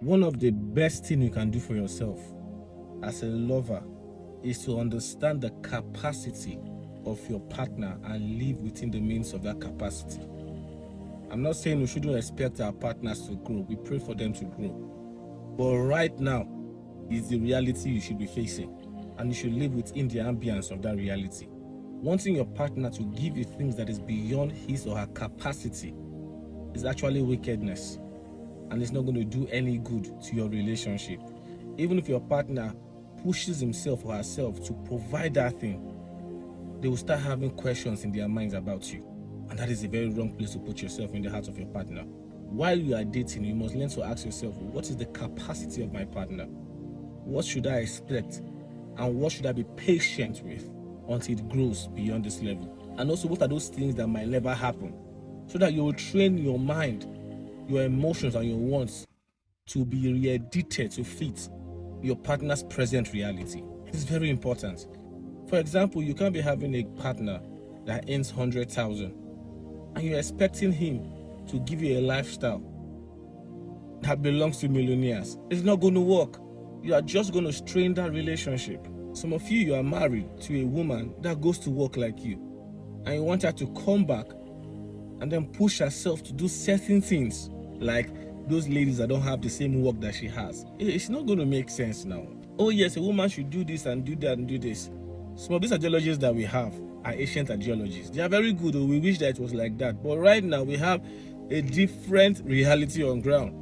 One of the best things you can do for yourself as a lover is to understand the capacity of your partner and live within the means of that capacity. I'm not saying we shouldn't expect our partners to grow. We pray for them to grow. But right now is the reality you should be facing, and you should live within the ambience of that reality. Wanting your partner to give you things that is beyond his or her capacity is actually wickedness, and it's not going to do any good to your relationship. Even if your partner pushes himself or herself to provide that thing, they will start having questions in their minds about you. And that is a very wrong place to put yourself in the heart of your partner. While you are dating, you must learn to ask yourself, what is the capacity of my partner? What should I expect? And what should I be patient with until it grows beyond this level? And also, what are those things that might never happen? So that you will train your mind, your emotions, and your wants to be re-edited to fit your partner's present reality. It's very important. For example, you can't be having a partner that earns 100,000 and you're expecting him to give you a lifestyle that belongs to millionaires. It's not going to work. You are just going to strain that relationship. Some of you are married to a woman that goes to work like you, and you want her to come back and then push herself to do certain things, like those ladies that don't have the same work that she has. It's not going to make sense now. Oh yes, a woman should do this and do that and do this. Some of these ideologies that we have are ancient ideologies. They are very good, we wish that it was like that. But right now, we have a different reality on ground.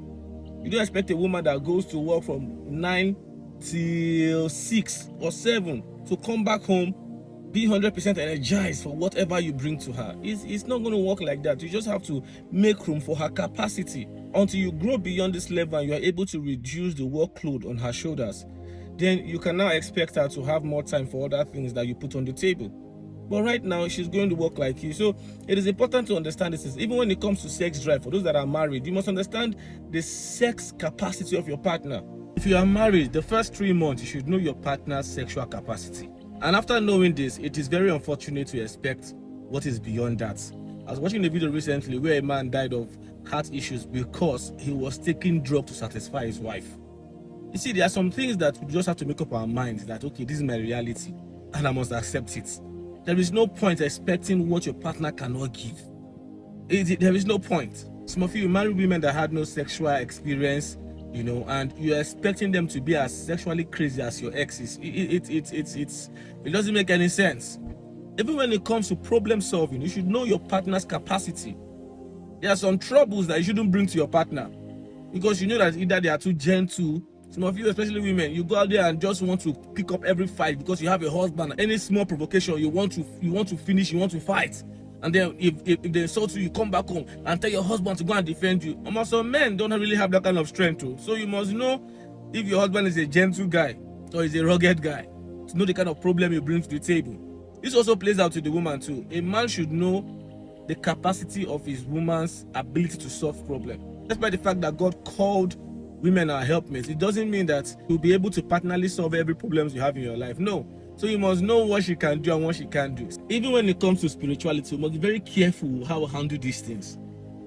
You don't expect a woman that goes to work from 9 till 6 or 7 to come back home, be 100% energized for whatever you bring to her. It's not going to work like that. You just have to make room for her capacity. Until you grow beyond this level and you are able to reduce the workload on her shoulders, then you can now expect her to have more time for other things that you put on the table. But right now, she's going to work like you. So it is important to understand this. Even when it comes to sex drive, for those that are married, you must understand the sex capacity of your partner. If you are married, the first 3 months, you should know your partner's sexual capacity. And after knowing this, it is very unfortunate to expect what is beyond that. I was watching a video recently where a man died of heart issues because he was taking drugs to satisfy his wife. You see, there are some things that we just have to make up our minds that, okay, this is my reality and I must accept it. There is no point expecting what your partner cannot give. There is no point. Some of you married women that had no sexual experience, and you're expecting them to be as sexually crazy as your exes. It doesn't make any sense. Even when it comes to problem solving, you should know your partner's capacity. There are some troubles that you shouldn't bring to your partner because you know that either they are too gentle. Some of you, especially women, you go out there and just want to pick up every fight because you have a husband. Any small provocation, you want to finish, you want to fight. And then if they insult you, you come back home and tell your husband to go and defend you. Almost some men don't really have that kind of strength too. So you must know if your husband is a gentle guy or is a rugged guy, to know the kind of problem you bring to the table. This also plays out to the woman too. A man should know the capacity of his woman's ability to solve problems. Despite the fact that God called women are helpmates, it doesn't mean that you'll be able to partnerly solve every problem you have in your life. No. So you must know what she can do and what she can't do. Even when it comes to spirituality, you must be very careful how we handle these things.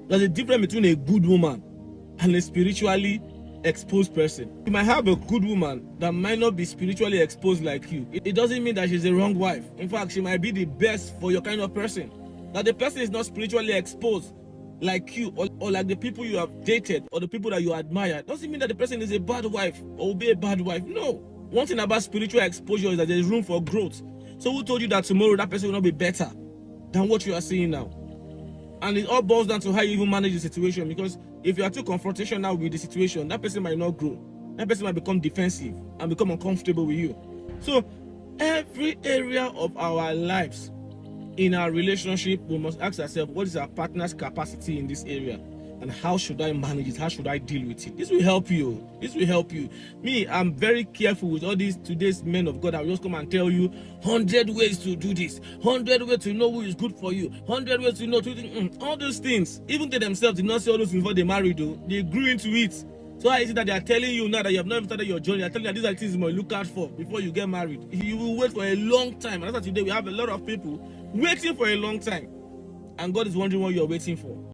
There's a difference between a good woman and a spiritually exposed person. You might have a good woman that might not be spiritually exposed like you. It doesn't mean that she's a wrong wife. In fact, she might be the best for your kind of person. That the person is not spiritually exposed like you, or like the people you have dated or the people that you admire, doesn't mean that the person is a bad wife or will be a bad wife. No. One thing about spiritual exposure is that there is room for growth. So who told you that tomorrow that person will not be better than what you are seeing now? And it all boils down to how you even manage the situation, because if you are too confrontational with the situation, that person might not grow. That person might become defensive and become uncomfortable with you. So every area of our lives, in our relationship, we must ask ourselves, what is our partner's capacity in this area? And how should I manage it? How should I deal with it? This will help you. This will help you. Me, I'm very careful with all these today's men of God. I will just come and tell you 100 ways to do this, 100 ways to know who is good for you, 100 ways to know all those things. Even they themselves did not say all those before they married, though. They grew into it. So how is it that they are telling you now that you have not even started your journey? They are telling you that these are things you must look out for before you get married. You will wait for a long time. And that's why today we have a lot of people waiting for a long time. And God is wondering what you're waiting for.